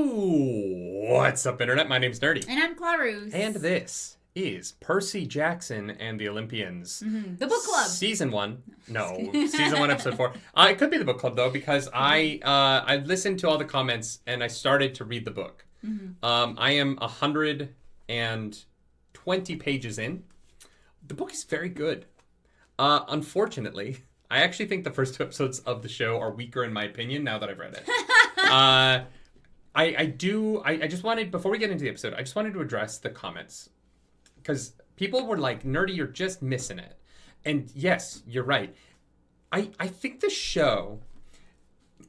What's up, Internet? My name's Nerdy. And I'm Clarus. And this is Percy Jackson and the Olympians. Mm-hmm. The book club. Season 1. No, Season 1, Episode 4. It could be the book club, though, because I listened to all the comments and I started to read the book. Mm-hmm. I am 120 pages in. The book is very good. Unfortunately, I actually think the first 2 episodes of the show are weaker in my opinion now that I've read it. I just wanted, before we get into the episode, I just wanted to address the comments. Because people were like, Nerdy, you're just missing it. And yes, you're right. I think the show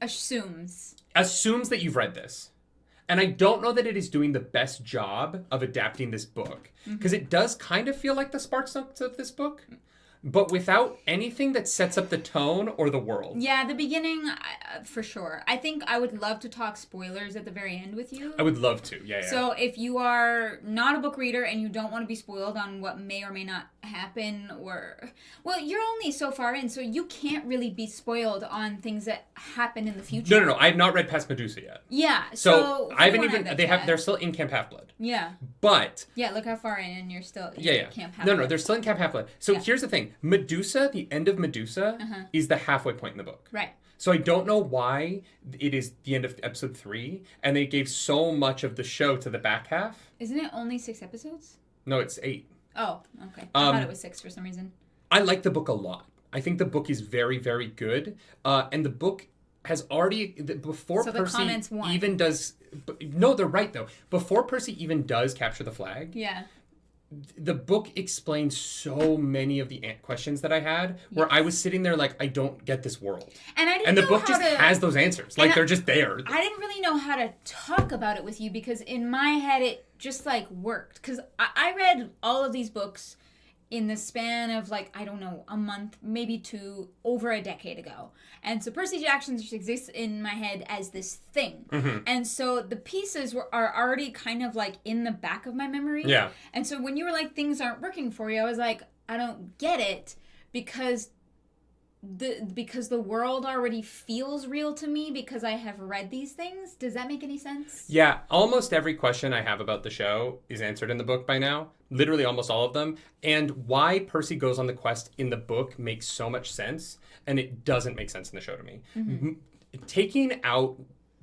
assumes that you've read this. And I don't know that it is doing the best job of adapting this book. Because it does kind of feel like the Sparks Notes of this book. But without anything that sets up the tone or the world. Yeah, the beginning, for sure. I think I would love to talk spoilers at the very end with you. I would love to, yeah. So if you are not a book reader and you don't want to be spoiled on what may or may not happen, well, you're only so far in, so you can't really be spoiled on things that happen in the future. No. I have not read past Medusa yet. Yeah. So I haven't even, they're still in Camp Half-Blood. Yeah. But. Yeah, look how far in and you're still in Camp Half-Blood. No, they're still in Camp Half-Blood. So here's the thing. Medusa, the end of Medusa, is the halfway point in the book. Right. So I don't know why it is the end of episode 3, and they gave so much of the show to the back half. Isn't it only 6 episodes? No, it's 8. Oh, okay. I thought it was 6 for some reason. I like the book a lot. I think the book is very, very good. And the book has already, before Percy even does... No, they're right, though. Before Percy even does capture the flag... Yeah. The book explains so many of the questions that I had, where I was sitting there like, I don't get this world. And the book just has those answers. Like, they're just there. I didn't really know how to talk about it with you because in my head it just, like, worked. Because I read all of these books in the span of, like, I don't know, a month, maybe 2, over a decade ago. And so Percy Jackson just exists in my head as this thing. Mm-hmm. And so the pieces are already kind of, like, in the back of my memory. Yeah. And so when you were like, things aren't working for you, I was like, I don't get it because the world already feels real to me because I have read these things. Does that make any sense? Yeah, almost every question I have about the show is answered in the book by now. Literally almost all of them. And why Percy goes on the quest in the book makes so much sense, and it doesn't make sense in the show to me. Mm-hmm. Taking out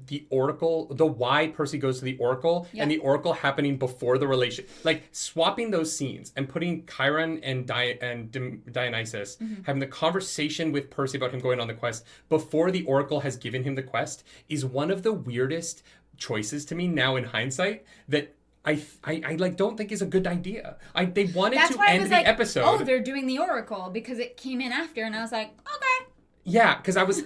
the Oracle, the why Percy goes to the Oracle, and the Oracle happening before the relation, like swapping those scenes and putting Chiron and Dionysus having the conversation with Percy about him going on the quest before the Oracle has given him the quest is one of the weirdest choices to me now in hindsight that I like don't think is a good idea. They wanted to end the episode. Oh, they're doing the Oracle because it came in after, and I was like, okay. Yeah, because I was,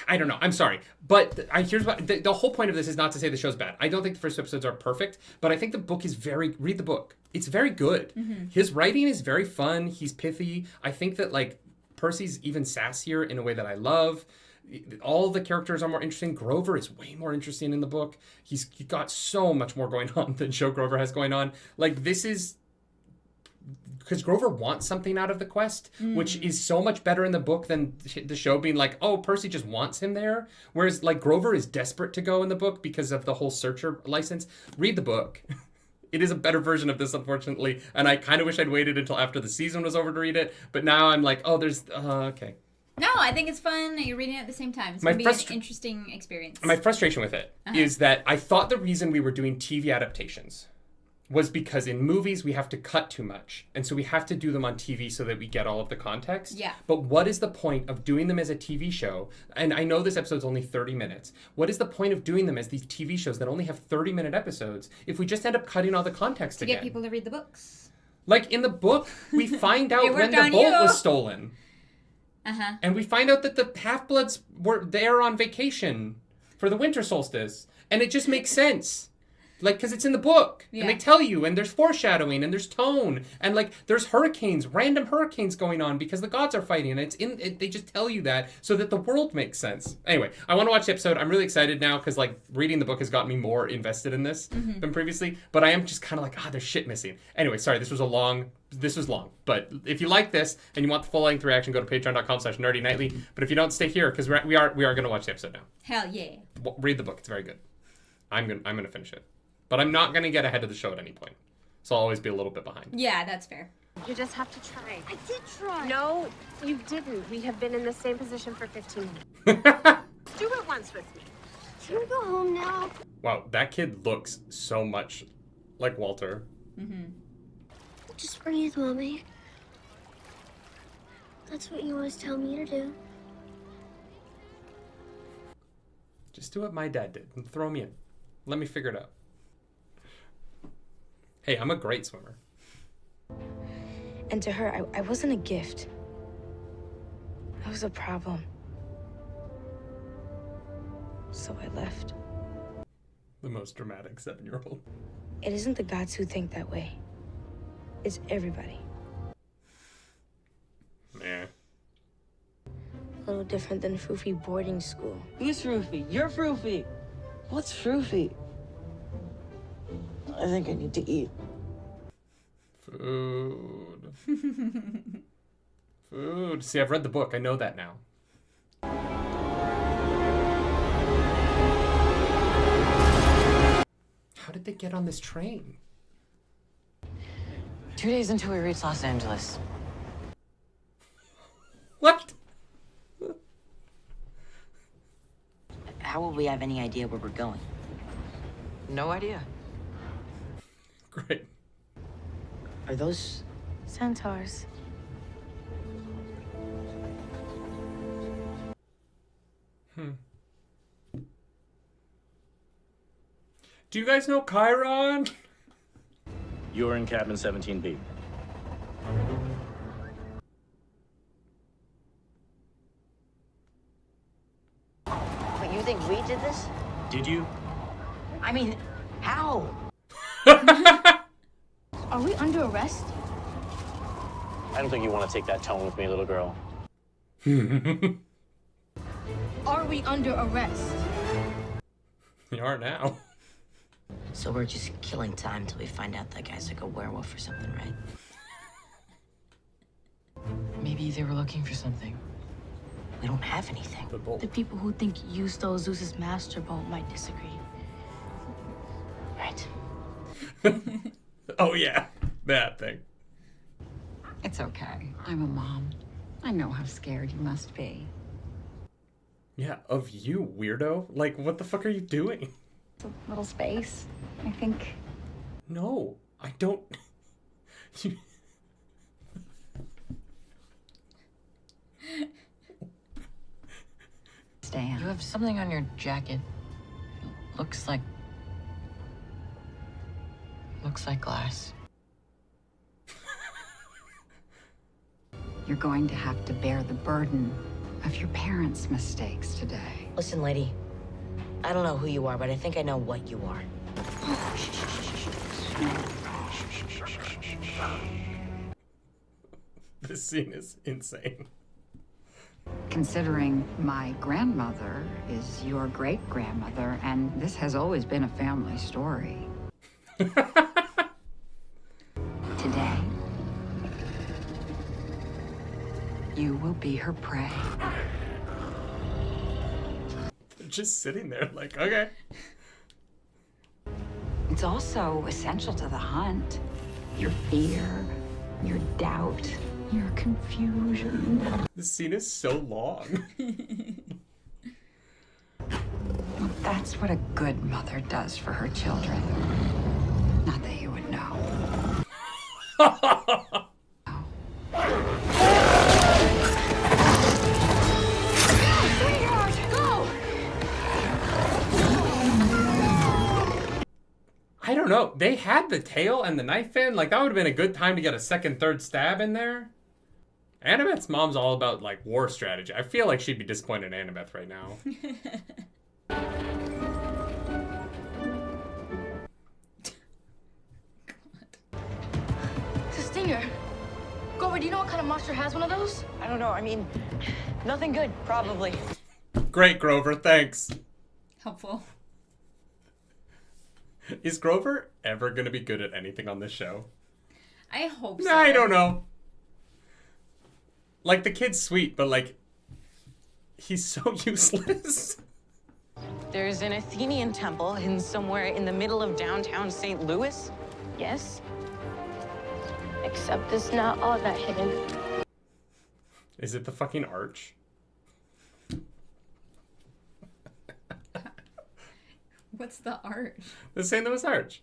I don't know. I'm sorry. But here's what, the whole point of this is not to say the show's bad. I don't think the first 2 episodes are perfect, but I think the book is read the book. It's very good. Mm-hmm. His writing is very fun. He's pithy. I think that, like, Percy's even sassier in a way that I love. All the characters are more interesting. Grover is way more interesting in the book. He's got so much more going on than Joe Grover has going on. Like, this is... Because Grover wants something out of the quest, which is so much better in the book than the show being like, oh, Percy just wants him there. Whereas, like, Grover is desperate to go in the book because of the whole Searcher license. Read the book. It is a better version of this, unfortunately. And I kind of wish I'd waited until after the season was over to read it. But now I'm like, oh, there's... okay. No, I think it's fun that you're reading it at the same time. It's going to be an interesting experience. My frustration with it is that I thought the reason we were doing TV adaptations was because in movies we have to cut too much. And so we have to do them on TV so that we get all of the context. Yeah. But what is the point of doing them as a TV show? And I know this episode's only 30 minutes. What is the point of doing them as these TV shows that only have 30-minute episodes if we just end up cutting all the context again? To get people to read the books. Like in the book, we find out when the boat was stolen. Uh-huh. And we find out that the Half-Bloods were there on vacation for the winter solstice. And it just makes sense. Like, because it's in the book, and they tell you, and there's foreshadowing, and there's tone, and, like, there's random hurricanes going on because the gods are fighting, and they just tell you that so that the world makes sense. Anyway, I want to watch the episode. I'm really excited now because, like, reading the book has gotten me more invested in this than previously, but I am just kind of like, there's shit missing. Anyway, sorry, this was long, but if you like this and you want the full-length reaction, go to patreon.com/nerdynightly, but if you don't, stay here because we are going to watch the episode now. Hell yeah. Read the book. It's very good. I'm gonna finish it. But I'm not gonna get ahead of the show at any point. So I'll always be a little bit behind. Yeah, that's fair. You just have to try. I did try. No, you didn't. We have been in the same position for 15 minutes. Do it once with me. Can we go home now? Wow, that kid looks so much like Walter. Just breathe, Mommy. That's what you always tell me to do. Just do what my dad did and throw me in. Let me figure it out. Hey, I'm a great swimmer. And to her, I wasn't a gift. I was a problem. So I left. The most dramatic 7-year-old. It isn't the gods who think that way. It's everybody. Yeah. A little different than Foofy boarding school. Who's Foofy? You're Foofy. What's Foofy? I think I need to eat. Food. Food. See, I've read the book. I know that now. How did they get on this train? 2 days until we reach Los Angeles. What? How will we have any idea where we're going? No idea. Great. Are those... Centaurs. Do you guys know Chiron? You're in cabin 17B. But you think we did this? Did you? I mean, how? Are we under arrest? I don't think you want to take that tone with me, little girl. Are we under arrest? You are now. So we're just killing time till we find out that guy's like a werewolf or something, right? Maybe they were looking for something. We don't have anything. The bolt. The people who think you stole Zeus's master bolt might disagree. Right. Oh yeah, that thing. It's okay. I'm a mom. I know how scared you must be. Yeah, of you, weirdo. Like, what the fuck are you doing? It's a little space, I think. No, I don't. You... Stan. You have something on your jacket. Looks like glass. You're going to have to bear the burden of your parents' mistakes today. Listen, lady. I don't know who you are, but I think I know what you are. This scene is insane. Considering my grandmother is your great-grandmother, and this has always been a family story. Today, you will be her prey. Just sitting there, like, okay. It's also essential to the hunt. Your fear, your doubt, your confusion. This scene is so long. That's what a good mother does for her children. Not that you would know. Sweetheart, go! I don't know. They had the tail and the knife in. Like, that would have been a good time to get a second, third stab in there. Annabeth's mom's all about, like, war strategy. I feel like she'd be disappointed in Annabeth right now. It's a stinger. Grover, do you know what kind of monster has one of those? I don't know. I mean, nothing good, probably. Great, Grover. Thanks. Helpful. Is Grover ever going to be good at anything on this show? I hope so. Nah, I don't know. Like, the kid's sweet, but, like, he's so useless. There's an Athenian temple in somewhere in the middle of downtown St. Louis. Yes. Except it's not all that hidden. Is it the fucking arch? What's the arch? The St. Louis Arch.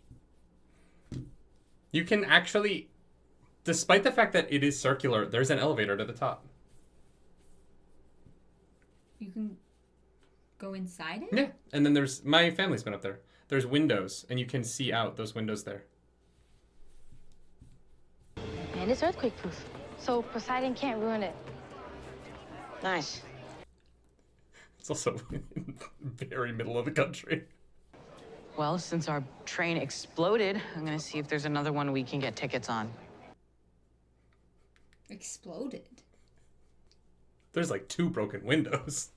You can actually, despite the fact that it is circular, there's an elevator to the top. You can go inside it? Yeah, and then there's, my family's been up there. There's windows, and you can see out those windows there. And it's earthquake proof, so Poseidon can't ruin it. Nice. It's also in the very middle of the country. Well, since our train exploded, I'm gonna see if there's another one we can get tickets on. Exploded? There's like 2 broken windows.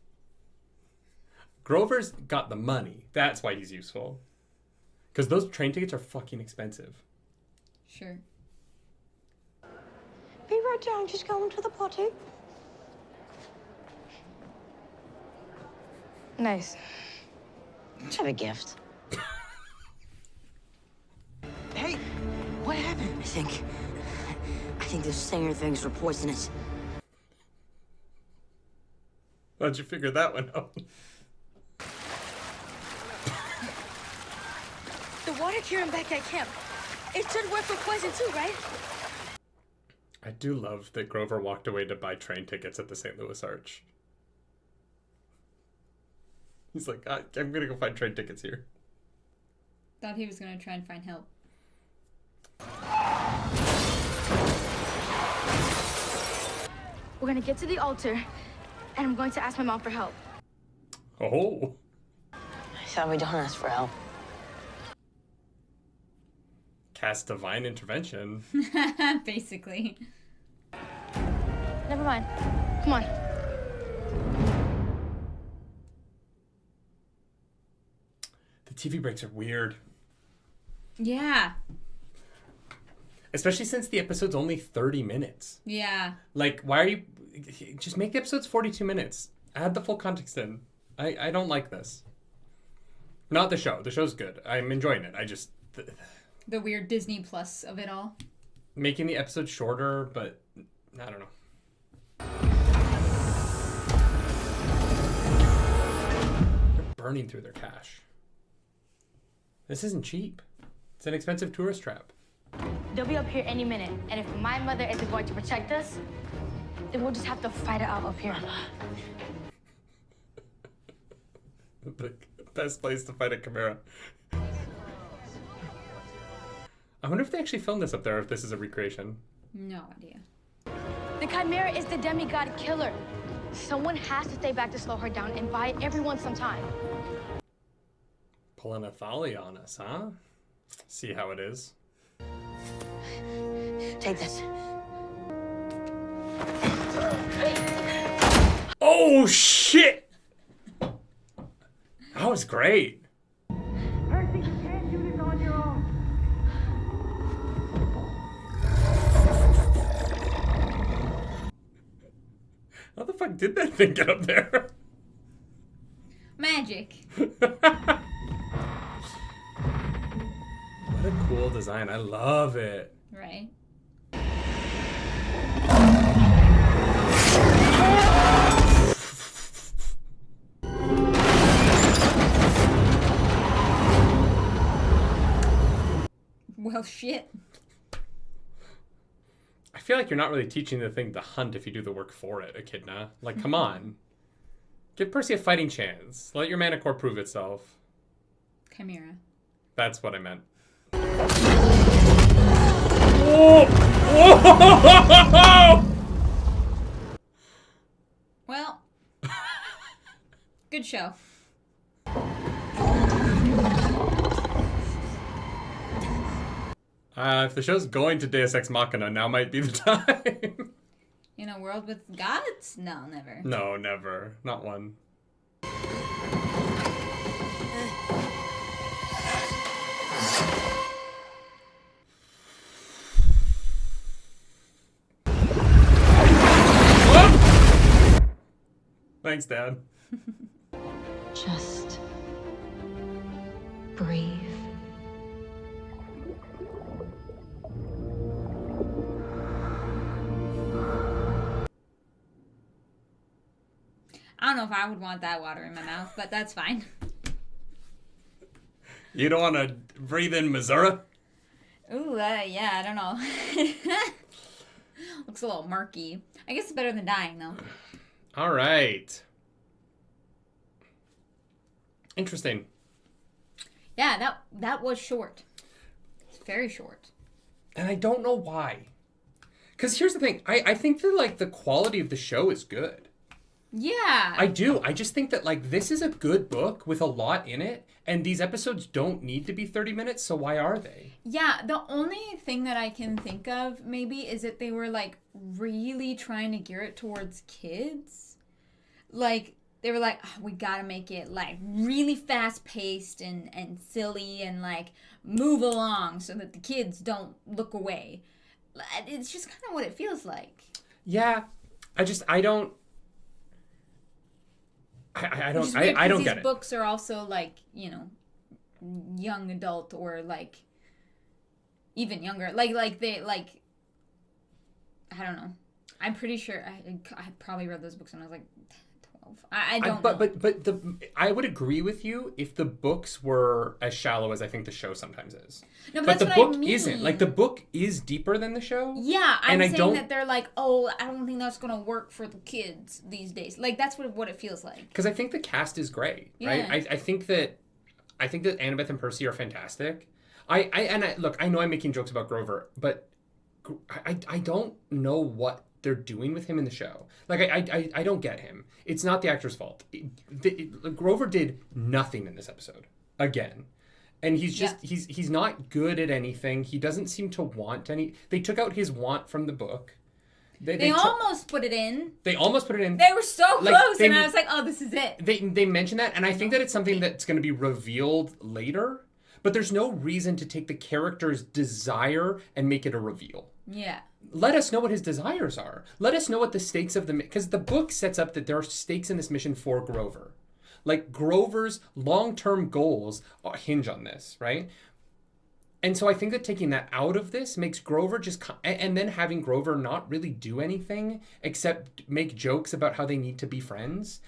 Grover's got the money. That's why he's useful. Because those train tickets are fucking expensive. Sure. Be right down, just going to the potty. Nice. Let's have a gift. Hey, what happened? I think those stinger things were poisonous. How'd you figure that one out? The water cure back at camp. It should work for poison too, right? I do love that Grover walked away to buy train tickets at the St. Louis Arch. He's like, I'm gonna go find train tickets here. Thought he was gonna try and find help. We're gonna get to the altar, and I'm going to ask my mom for help. Oh. I thought we don't ask for help. Cast divine intervention. Basically. Never mind. Come on. The TV breaks are weird. Yeah. Especially since the episode's only 30 minutes. Yeah. Like, why are you... Just make the episodes 42 minutes. Add the full context in. I don't like this. Not the show. The show's good. I'm enjoying it. I just... The weird Disney Plus of it all. Making the episode shorter, but... I don't know. They're burning through their cash. This isn't cheap. It's an expensive tourist trap. They'll be up here any minute, and if my mother isn't going to protect us, then we'll just have to fight it out up here. The best place to fight a Chimera. I wonder if they actually filmed this up there, or if this is a recreation. No idea. The Chimera is the demigod killer. Someone has to stay back to slow her down and buy everyone some time. Pulling a Thali on us, huh? See how it is. Take this. Oh, shit! That was great. Percy, you can't do this on your own. How the fuck did that thing get up there? Magic. What a cool design. I love it. Right. Well, shit. I feel like you're not really teaching the thing to hunt if you do the work for it, Echidna. Like, come on. Give Percy a fighting chance. Let your mana core prove itself. Chimera. That's what I meant. Oh! Oh! Well. Good show. If the show's going to Deus Ex Machina, now might be the time. In a world with gods? No, never. No, never. Not one. Thanks, Dad. Just breathe. I don't know if I would want that water in my mouth, but that's fine. You don't want to breathe in Missouri? Ooh, yeah, I don't know. Looks a little murky. I guess it's better than dying, though. All right. Interesting. Yeah, that was short. It's very short. And I don't know why. Because here's the thing. I think that, like, the quality of the show is good. Yeah. I do. I just think that, like, this is a good book with a lot in it. And these episodes don't need to be 30 minutes, so why are they? Yeah, the only thing that I can think of, maybe, is that they were, like, really trying to gear it towards kids. Like, they were like, oh, we gotta make it, like, really fast-paced and silly and, like, move along so that the kids don't look away. It's just kind of what it feels like. Yeah. I don't get These it. books are also, like, you know, young adult or, like, even younger. Like they, like, I don't know. I'm pretty sure I probably read those books when I was, like, 12. I don't know. But I would agree with you if the books were as shallow as I think the show sometimes is. No, but that's the what book I mean. isn't. Like, the book is deeper than the show. Yeah, I'm and saying that they're like, oh, I don't think that's going to work for the kids these days. Like, that's what it feels like. Because I think the cast is great, right? Yeah. I think that Annabeth and Percy are fantastic. Look, I know I'm making jokes about Grover, but I don't know what they're doing with him in the show. Like, I don't get him. It's not the actor's fault. Grover did nothing in this episode. Again. And he's just, he's not good at anything. He doesn't seem to want any. They took out his want from the book. They almost put it in. They almost put it in. They were so close, and I was like, oh, this is it. They mentioned that, and I think that it's something that's going to be revealed later. But there's no reason to take the character's desire and make it a reveal. Yeah. Let us know what his desires are. Let us know what the stakes of the... Because the book sets up that there are stakes in this mission for Grover. Like, Grover's long-term goals hinge on this, right? And so I think that taking that out of this makes Grover just... And then having Grover not really do anything except make jokes about how they need to be friends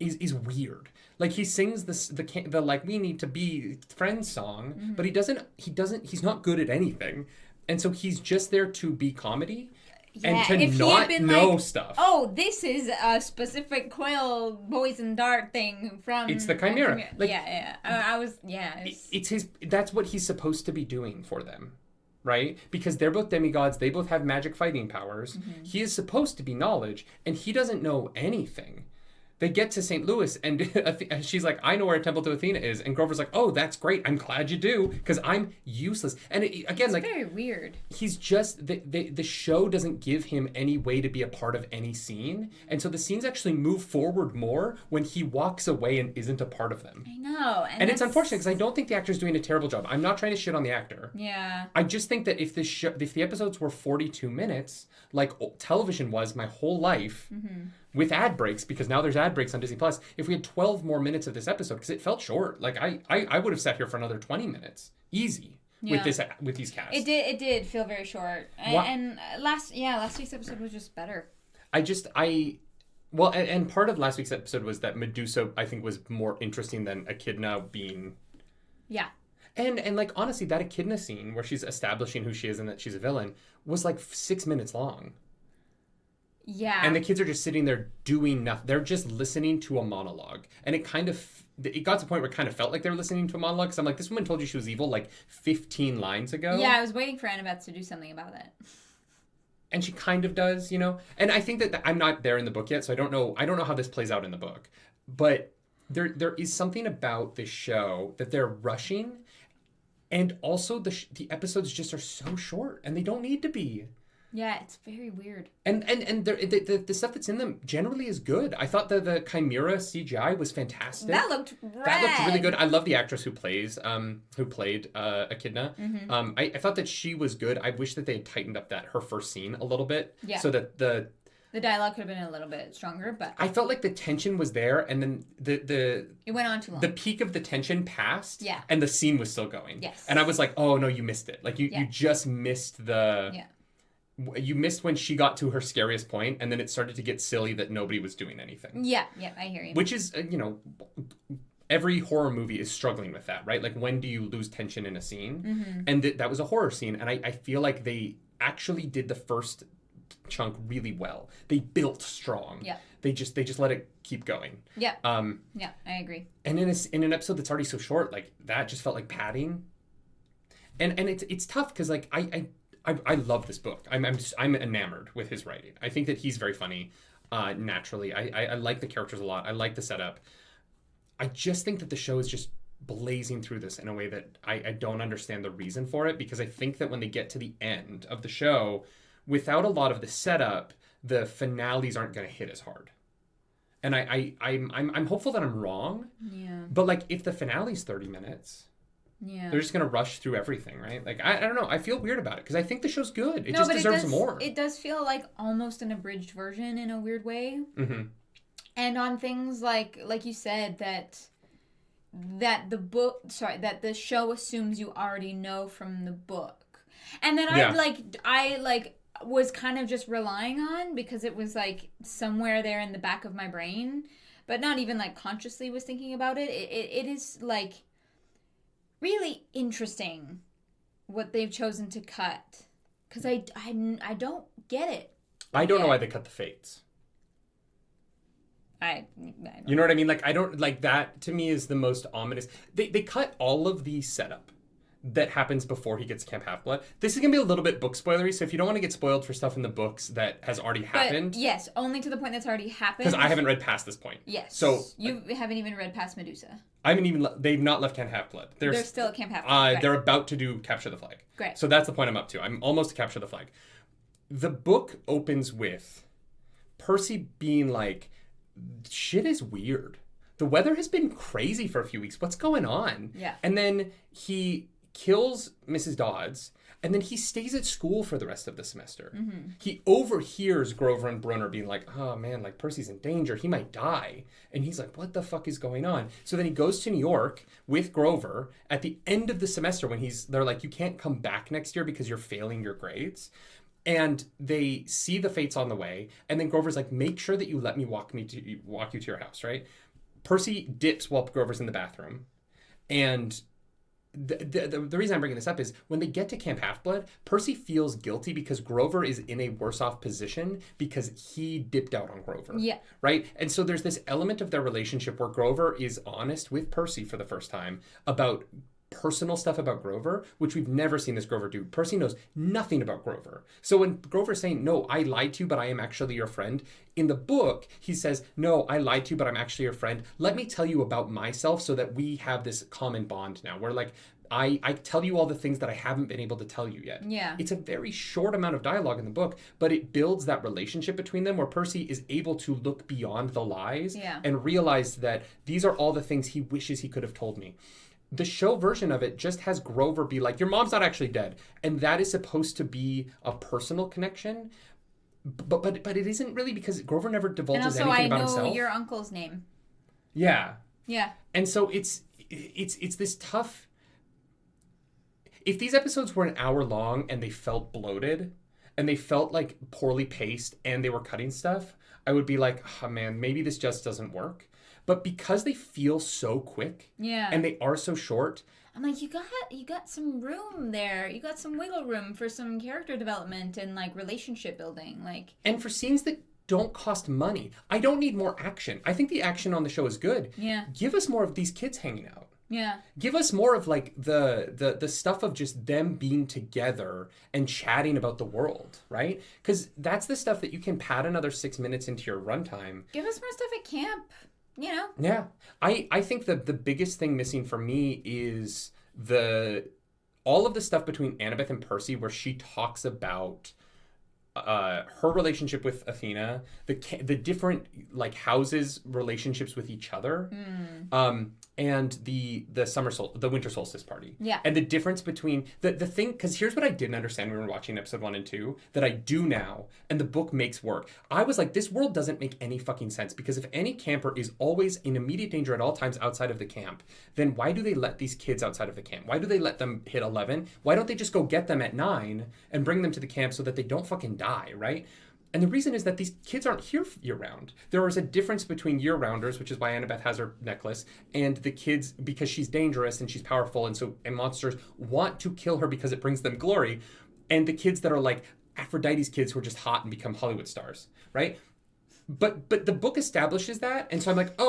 is weird. Like, he sings the like, we need to be friends song, but he's not good at anything. And so he's just there to be comedy and to not know like, stuff. Oh, this is a specific Quill Boys and Dart thing from... It's the Chimera. Like, I was... Yeah. It's his... That's what he's supposed to be doing for them. Right? Because they're both demigods. They both have magic fighting powers. Mm-hmm. He is supposed to be knowledge, and he doesn't know anything. They get to St. Louis, and she's like, I know where a temple to Athena is. And Grover's like, oh, that's great. I'm glad you do, because I'm useless. And again, like... It's very weird. He's just... The show doesn't give him any way to be a part of any scene. And so the scenes actually move forward more when he walks away and isn't a part of them. I know. And it's unfortunate, because I don't think the actor's doing a terrible job. I'm not trying to shit on the actor. Yeah. I just think that if the episodes were 42 minutes, like television was my whole life... Mm-hmm. With ad breaks, because now there's ad breaks on Disney Plus. If we had 12 more minutes of this episode, because it felt short, like I would have sat here for another 20 minutes, easy, with these casts. It did feel very short, and last week's episode was just better. And part of last week's episode was that Medusa, I think, was more interesting than Echidna being. Yeah. And like, honestly, that Echidna scene where she's establishing who she is and that she's a villain was like 6 minutes long. Yeah. And the kids are just sitting there doing nothing. They're just listening to a monologue. And it got to the point where it kind of felt like they were listening to a monologue. Because I'm like, this woman told you she was evil like 15 lines ago. Yeah, I was waiting for Annabeth to do something about it. And she kind of does, you know. And I think that I'm not there in the book yet, so I don't know how this plays out in the book. But there is something about this show that they're rushing. And also the episodes just are so short. And they don't need to be. Yeah, it's very weird. And the stuff that's in them generally is good. I thought the Chimera CGI was fantastic. That looked rad. That looked really good. I love the actress who played Echidna. Mm-hmm. I thought that she was good. I wish that they had tightened up her first scene a little bit, so that The dialogue could have been a little bit stronger, but I felt like the tension was there, and then it went on too long. The peak of the tension passed, Yeah. and the scene was still going. Yes. And I was like, oh no, you missed it. Like you just missed the. Yeah. You missed when she got to her scariest point, and then it started to get silly that nobody was doing anything. Yeah, I hear you. Which is, every horror movie is struggling with that, right? Like, when do you lose tension in a scene? Mm-hmm. And that was a horror scene, and I feel like they actually did the first chunk really well. They built strong. Yeah. They just let it keep going. Yeah. Yeah, I agree. And in an episode that's already so short, like, that just felt like padding. And it's tough because, like, I love this book. I'm enamored with his writing. I think that he's very funny naturally. I like the characters a lot. I like the setup. I just think that the show is just blazing through this in a way that I don't understand the reason for it, because I think that when they get to the end of the show, without a lot of the setup, the finales aren't going to hit as hard. And I'm hopeful that I'm wrong. Yeah. But, like, if the finale's 30 minutes... Yeah. They're just going to rush through everything, right? Like, I don't know. I feel weird about it because I think the show's good. It just deserves more. It does feel like almost an abridged version in a weird way. Mm-hmm. And on things like you said, that the show assumes you already know from the book. And then I was kind of just relying on because it was like somewhere there in the back of my brain, but not even like consciously was thinking about it. It is like really interesting what they've chosen to cut, because I don't get it. I don't know why they cut the fates. You know what I mean? Like, I don't, like, that to me is the most ominous. They cut all of the setup that happens before he gets Camp Half-Blood. This is going to be a little bit book spoilery, so if you don't want to get spoiled for stuff in the books that has already happened. But yes, only to the point that's already happened. Because I haven't read past this point. Yes. So you haven't even read past Medusa. They've not left Camp Half-Blood. They're still at Camp Half-Blood. They're about to do Capture the Flag. Great. So that's the point I'm up to. I'm almost to Capture the Flag. The book opens with Percy being like, shit is weird. The weather has been crazy for a few weeks. What's going on? Yeah. And then he kills Mrs. Dodds, and then he stays at school for the rest of the semester. Mm-hmm. He overhears Grover and Brunner being like, oh man, like, Percy's in danger. He might die. And he's like, what the fuck is going on? So then he goes to New York with Grover at the end of the semester when they're like, you can't come back next year because you're failing your grades. And they see the fates on the way. And then Grover's like, make sure that you let me walk you to your house, right? Percy dips while Grover's in the bathroom. And the reason I'm bringing this up is when they get to Camp Half-Blood, Percy feels guilty because Grover is in a worse off position because he dipped out on Grover. Yeah. Right? And so there's this element of their relationship where Grover is honest with Percy for the first time about personal stuff about Grover, which we've never seen this Grover do. Percy knows nothing about Grover. So when Grover's saying, no, I lied to you, but I am actually your friend, in the book, he says, no, I lied to you, but I'm actually your friend. Let me tell you about myself so that we have this common bond now. Where, like, I tell you all the things that I haven't been able to tell you yet. Yeah. It's a very short amount of dialogue in the book, but it builds that relationship between them where Percy is able to look beyond the lies and realize that these are all the things he wishes he could have told me. The show version of it just has Grover be like, your mom's not actually dead. And that is supposed to be a personal connection. But it isn't really, because Grover never divulges anything about himself. And also I know your uncle's name. Yeah. Yeah. And so it's this tough... If these episodes were an hour long and they felt bloated and they felt like poorly paced and they were cutting stuff, I would be like, oh man, maybe this just doesn't work. But because they feel so quick and they are so short, I'm like, you got some room there. You got some wiggle room for some character development and like relationship building, like. And for scenes that don't cost money. I don't need more action. I think the action on the show is good. Yeah. Give us more of these kids hanging out. Yeah. Give us more of like the stuff of just them being together and chatting about the world, right? Because that's the stuff that you can pad another 6 minutes into your runtime. Give us more stuff at camp. You know? Yeah. I think that the biggest thing missing for me is all of the stuff between Annabeth and Percy where she talks about her relationship with Athena, the different like houses relationships with each other. and the winter solstice party. Yeah. And the difference between the thing, because here's what I didn't understand when we were watching episode 1 and 2 that I do now, and the book makes work. I was like, this world doesn't make any fucking sense, because if any camper is always in immediate danger at all times outside of the camp, then why do they let these kids outside of the camp? Why do they let them hit 11? Why don't they just go get them at 9 and bring them to the camp so that they don't fucking die, right? And the reason is that these kids aren't here year-round. There is a difference between year-rounders, which is why Annabeth has her necklace, and the kids, because she's dangerous and she's powerful, and monsters want to kill her because it brings them glory, and the kids that are like Aphrodite's kids who are just hot and become Hollywood stars, right? But the book establishes that, and so I'm like,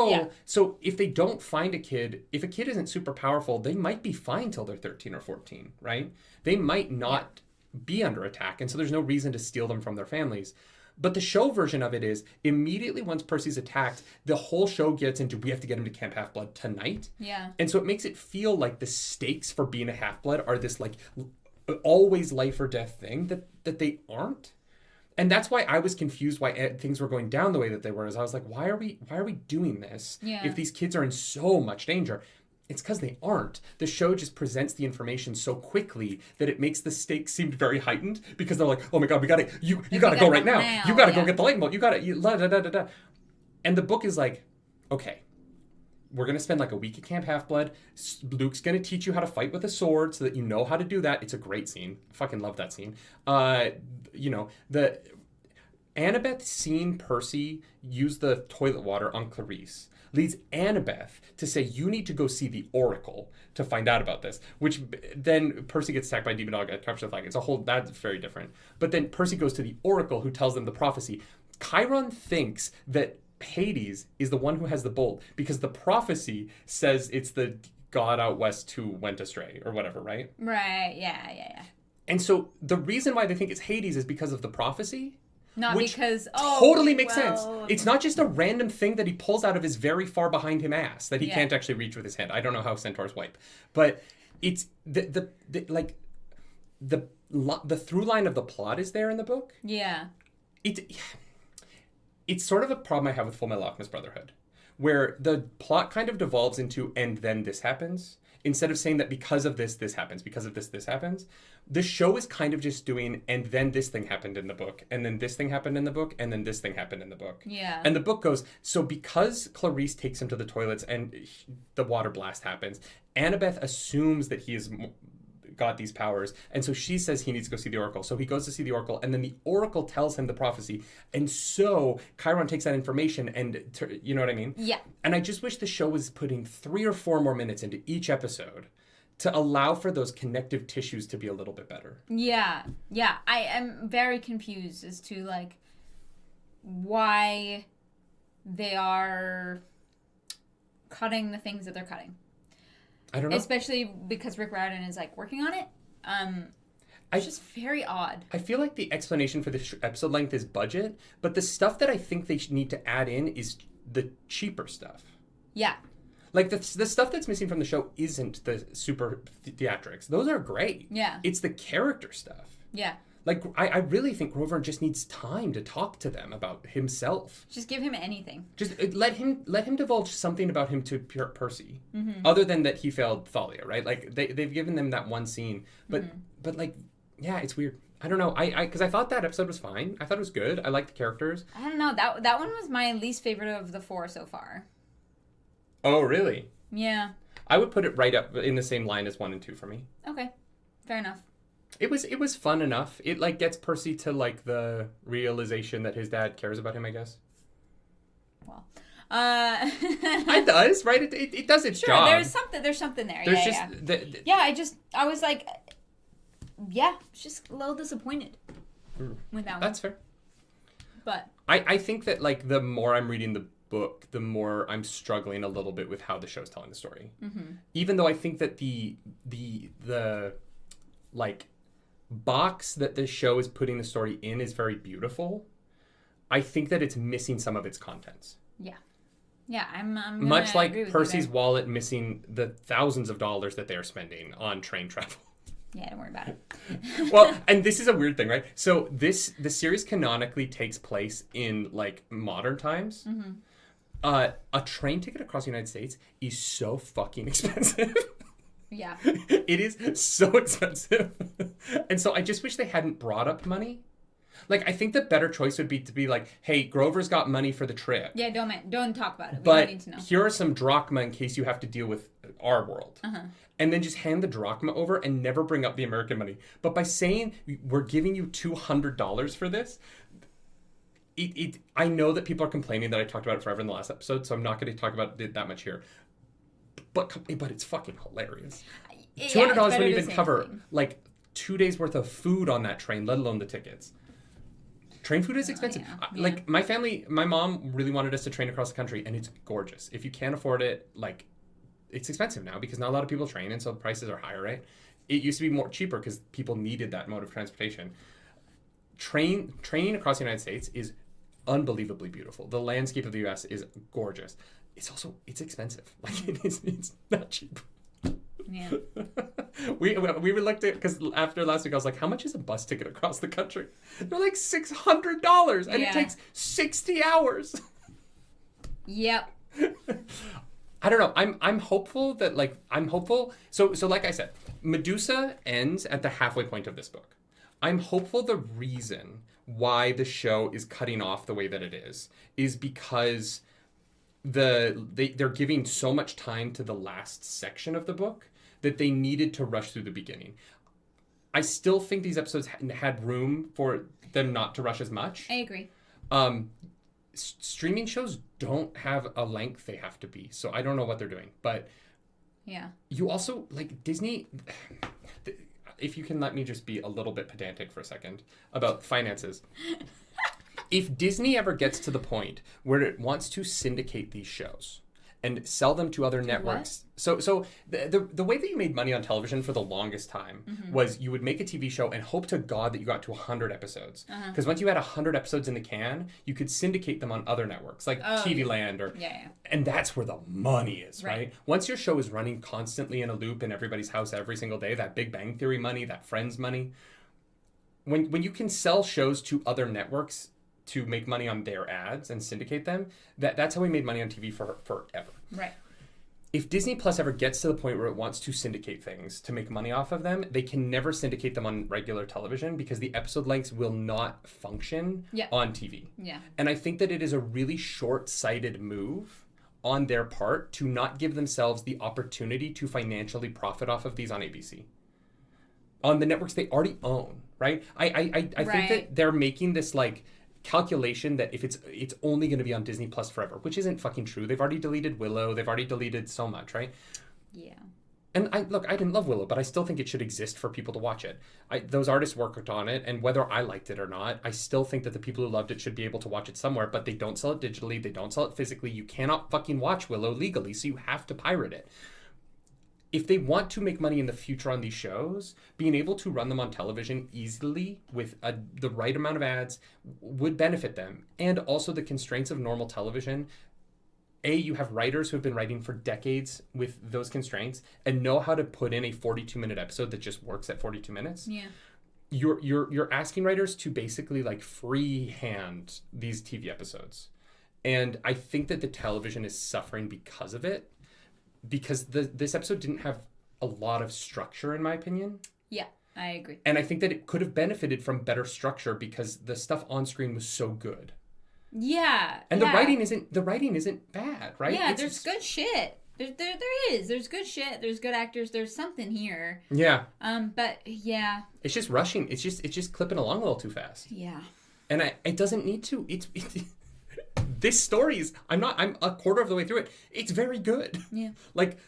so if they don't find a kid, if a kid isn't super powerful, they might be fine till they're 13 or 14, right? They might not be under attack, and so there's no reason to steal them from their families. But the show version of it is immediately once Percy's attacked, the whole show gets into we have to get him to Camp Half-Blood tonight. Yeah. And so it makes it feel like the stakes for being a half-blood are this like always life or death thing that they aren't. And that's why I was confused why things were going down the way that they were. As I was like, why are we doing this if these kids are in so much danger? It's because they aren't. The show just presents the information so quickly that it makes the stakes seem very heightened, because they're like, oh my God, you gotta go right now. You gotta go get the lightning bolt. Da. And the book is like, okay, we're going to spend like a week at Camp Half-Blood. Luke's going to teach you how to fight with a sword so that you know how to do that. It's a great scene. I fucking love that scene. The Annabeth seeing Percy use the toilet water on Clarice leads Annabeth to say, you need to go see the Oracle to find out about this, which then Percy gets attacked by a demon dog at capture the flag. That's very different. But then Percy goes to the Oracle who tells them the prophecy. Chiron thinks that Hades is the one who has the bolt because the prophecy says it's the god out west who went astray or whatever, right? Right, yeah. And so the reason why they think it's Hades is because of the prophecy. Not which because totally makes sense. It's not just a random thing that he pulls out of his very far behind him ass that he can't actually reach with his hand. I don't know how centaurs wipe, but it's the through line of the plot is there in the book. Yeah. It's sort of a problem I have with Full Metal Alchemist Brotherhood, where the plot kind of devolves into and then this happens. Instead of saying that because of this, this happens, because of this, this happens. The show is kind of just doing, and then this thing happened in the book, and then this thing happened in the book, and then this thing happened in the book. Yeah. And the book goes, so because Clarice takes him to the toilets and the water blast happens, Annabeth assumes that he has got these powers, and so she says he needs to go see the Oracle. So he goes to see the Oracle, and then the Oracle tells him the prophecy, and so Chiron takes that information and, you know what I mean? Yeah. And I just wish the show was putting 3 or 4 more minutes into each episode to allow for those connective tissues to be a little bit better. Yeah. I am very confused as to, like, why they are cutting the things that they're cutting. I don't know. Especially because Rick Riordan is, like, working on it. It's just very odd. I feel like the explanation for the episode length is budget, but the stuff that I think they need to add in is the cheaper stuff. Yeah. Like, the stuff that's missing from the show isn't the super theatrics. Those are great. Yeah. It's the character stuff. Yeah. Like, I really think Grover just needs time to talk to them about himself. Just give him anything. Just let him divulge something about him to Percy, other than that he failed Thalia, right? Like, they've given them that one scene, but like, yeah, it's weird. I don't know. Because I thought that episode was fine. I thought it was good. I liked the characters. I don't know. That one was my least favorite of the 4 so far. Oh, really? Yeah. I would put it right up in the same line as 1 and 2 for me. Okay. Fair enough. It was fun enough. It, like, gets Percy to, like, the realization that his dad cares about him, I guess. Well, it does, right? It does its job. There's something there. I was like, just a little disappointed with that one. That's fair. But I think that, like, the more I'm reading the book, the more I'm struggling a little bit with how the show's telling the story. Mm-hmm. Even though I think that the like, box that the show is putting the story in is very beautiful, I think that it's missing some of its contents. Yeah, I'm much like Percy's wallet missing the thousands of dollars that they're spending on train travel. Yeah, don't worry about it. Well, and this is a weird thing, right? So the series canonically takes place in, like, modern times. Mm-hmm. A train ticket across the United States is so fucking expensive. Yeah. It is so expensive. And so I just wish they hadn't brought up money. Like, I think the better choice would be to be like, hey, Grover's got money for the trip. Yeah, don't talk about it. We But don't need to know. here are some drachma in case you have to deal with our world. And then just hand the drachma over and never bring up the American money. But by saying, we're giving you $200 for this, I know that people are complaining that I talked about it forever in the last episode, so I'm not going to talk about it that much here. But it's fucking hilarious. $200 wouldn't even cover like 2 days worth of food on that train, let alone the tickets. Train food is expensive. Like my mom really wanted us to train across the country, and it's gorgeous. If you can't afford it, like it's expensive now because not a lot of people train, and so the prices are higher, right? It used to be more cheaper because people needed that mode of transportation. Training across the United States is unbelievably beautiful. The landscape of the U.S. is gorgeous. It's expensive. Like it's not cheap. Yeah. we looked at, because after last week I was like, how much is a bus ticket across the country? They're like $600 and it takes 60 hours. Yep. I don't know. I'm hopeful. So like I said, Medusa ends at the halfway point of this book. I'm hopeful the reason why the show is cutting off the way that it is because they're giving so much time to the last section of the book that they needed to rush through the beginning. I still think these episodes had room for them not to rush as much. I agree. Streaming shows don't have a length they have to be, so I don't know what they're doing. But yeah, you also, like, Disney, if you can let me just be a little bit pedantic for a second about finances. If Disney ever gets to the point where it wants to syndicate these shows and sell them to other networks. So the way that you made money on television for the longest time was you would make a TV show and hope to God that you got to 100 episodes. Because once you had 100 episodes in the can, you could syndicate them on other networks like TV Land or and that's where the money is, right? Once your show is running constantly in a loop in everybody's house every single day, that Big Bang Theory money, that Friends money, when you can sell shows to other networks to make money on their ads and syndicate them, that's how we made money on TV forever. Right. If Disney Plus ever gets to the point where it wants to syndicate things to make money off of them, they can never syndicate them on regular television because the episode lengths will not function on TV. Yeah. And I think that it is a really short-sighted move on their part to not give themselves the opportunity to financially profit off of these on ABC. On the networks they already own, right? I think that they're making this like calculation that if it's only going to be on Disney Plus forever, which isn't fucking true. They've already deleted Willow. They've already deleted so much, right? Yeah. And I didn't love Willow, but I still think it should exist for people to watch it. Those artists worked on it, and whether I liked it or not, I still think that the people who loved it should be able to watch it somewhere, but they don't sell it digitally. They don't sell it physically. You cannot fucking watch Willow legally, so you have to pirate it. If they want to make money in the future on these shows, being able to run them on television easily with the right amount of ads would benefit them. And also the constraints of normal television. You have writers who have been writing for decades with those constraints and know how to put in a 42-minute episode that just works at 42 minutes. Yeah. You're asking writers to basically like freehand these TV episodes. And I think that the television is suffering because of it. Because this episode didn't have a lot of structure, in my opinion. Yeah, I agree. And I think that it could have benefited from better structure because the stuff on screen was so good. Yeah. And the writing isn't bad, right? Yeah, there's good shit. There is. There's good shit. There's good actors. There's something here. Yeah. But yeah. It's just rushing. It's just clipping along a little too fast. Yeah. And it doesn't need to. It's this story is, I'm a quarter of the way through it. It's very good. Yeah. Like,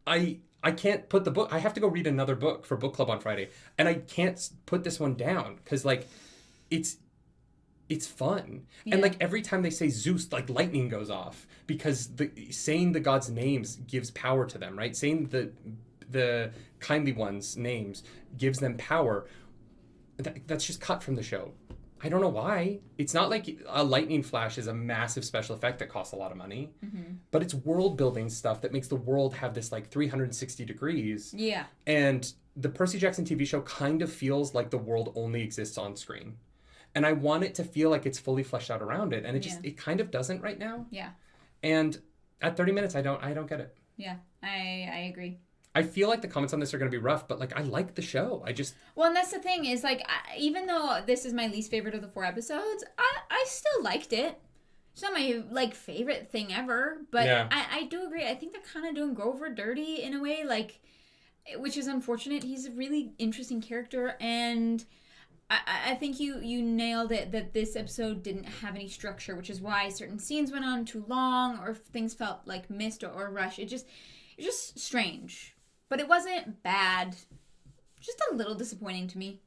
I can't put the book, I have to go read another book for book club on Friday. And I can't put this one down because, like, it's fun. Yeah. And, like, every time they say Zeus, like, lightning goes off because saying the gods' names gives power to them, right? Saying the kindly ones' names gives them power. That's just cut from the show. I don't know why. It's not like a lightning flash is a massive special effect that costs a lot of money. Mm-hmm. But it's world building stuff that makes the world have this like 360 degrees. Yeah. And the Percy Jackson TV show kind of feels like the world only exists on screen. And I want it to feel like it's fully fleshed out around it. And it kind of doesn't right now. Yeah. And at 30 minutes, I don't get it. Yeah, I agree. I feel like the comments on this are going to be rough, but like I like the show. Well, and that's the thing is like even though this is my least favorite of the 4 episodes, I still liked it. It's not my like favorite thing ever, but yeah. I do agree. I think they're kind of doing Grover dirty in a way, like, which is unfortunate. He's a really interesting character, and I think you nailed it that this episode didn't have any structure, which is why certain scenes went on too long or things felt like missed or rushed. It's just strange. But it wasn't bad. Just a little disappointing to me.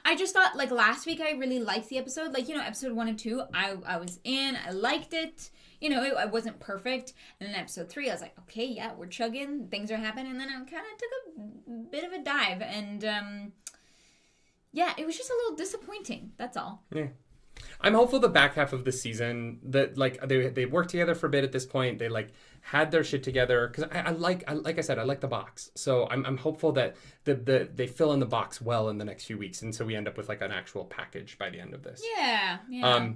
I just thought, like, last week I really liked the episode. Like, you know, episode 1 and 2, I was in. I liked it. You know, it wasn't perfect. And then episode 3, I was like, okay, yeah, we're chugging. Things are happening. And then I kind of took a bit of a dive. And, yeah, it was just a little disappointing. That's all. Yeah. I'm hopeful the back half of the season that like they worked together for a bit at this point. They like had their shit together because I like I said I like the box. So I'm hopeful that they fill in the box well in the next few weeks, and so we end up with like an actual package by the end of this. Yeah.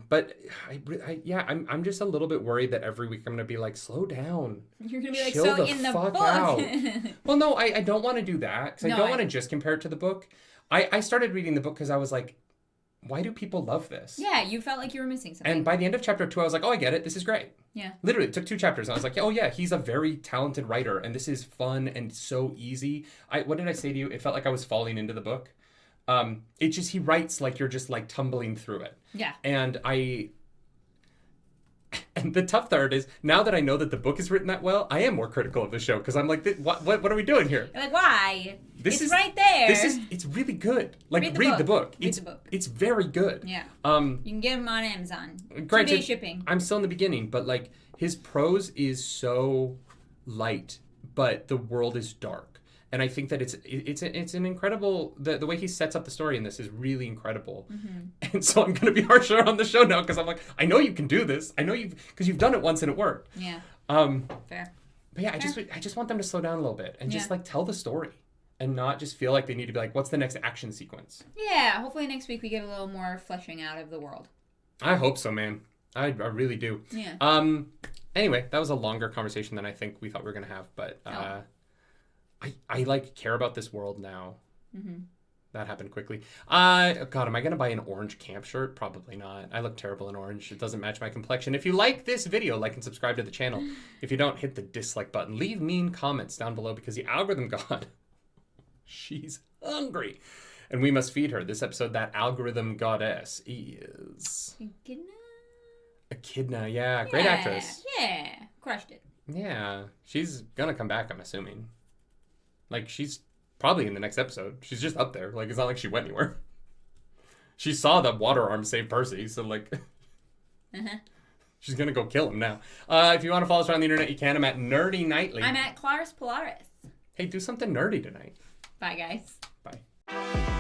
But I'm just a little bit worried that every week I'm gonna be like, slow down. You're gonna be like, chill so the in the fuck book. out. Well, no, I don't want to do that because I don't want to just compare it to the book. I started reading the book because I was like, why do people love this? Yeah, you felt like you were missing something. And by the end of chapter 2, I was like, oh, I get it. This is great. Yeah. Literally, it took 2 chapters. And I was like, oh, yeah, he's a very talented writer. And this is fun and so easy. What did I say to you? It felt like I was falling into the book. It just, he writes like you're just like tumbling through it. Yeah. And the tough part is, now that I know that the book is written that well, I am more critical of the show because I'm like, what are we doing here? You're like, why? It's right there. It's really good. Like, read the book. Read the book. It's very good. Yeah. You can get them on Amazon. Granted, 2-day shipping. I'm still in the beginning, but like his prose is so light, but the world is dark. And I think that it's an incredible, the way he sets up the story in this is really incredible. Mm-hmm. And so I'm going to be harsher on the show now because I'm like, I know you can do this. I know because you've done it once and it worked. Yeah. Fair. But yeah, I just want them to slow down a little bit and just like tell the story and not just feel like they need to be like, what's the next action sequence? Yeah. Hopefully next week we get a little more fleshing out of the world. I hope so, man. I really do. Yeah. Anyway, that was a longer conversation than I think we thought we were going to have, but I like care about this world now. Mm-hmm. That happened quickly. God, am I going to buy an orange camp shirt? Probably not. I look terrible in orange. It doesn't match my complexion. If you like this video, like and subscribe to the channel. If you don't, hit the dislike button. Leave mean comments down below because the algorithm god, she's hungry. And we must feed her. This episode, that algorithm goddess is... Echidna, yeah. Great actress. Yeah, crushed it. Yeah, she's going to come back, I'm assuming. Like, she's probably in the next episode. She's just up there. Like, it's not like she went anywhere. She saw the water arm save Percy, so, like, she's going to go kill him now. If you want to follow us around the internet, you can. I'm at nerdynightly. I'm at Claris Polaris. Hey, do something nerdy tonight. Bye, guys. Bye.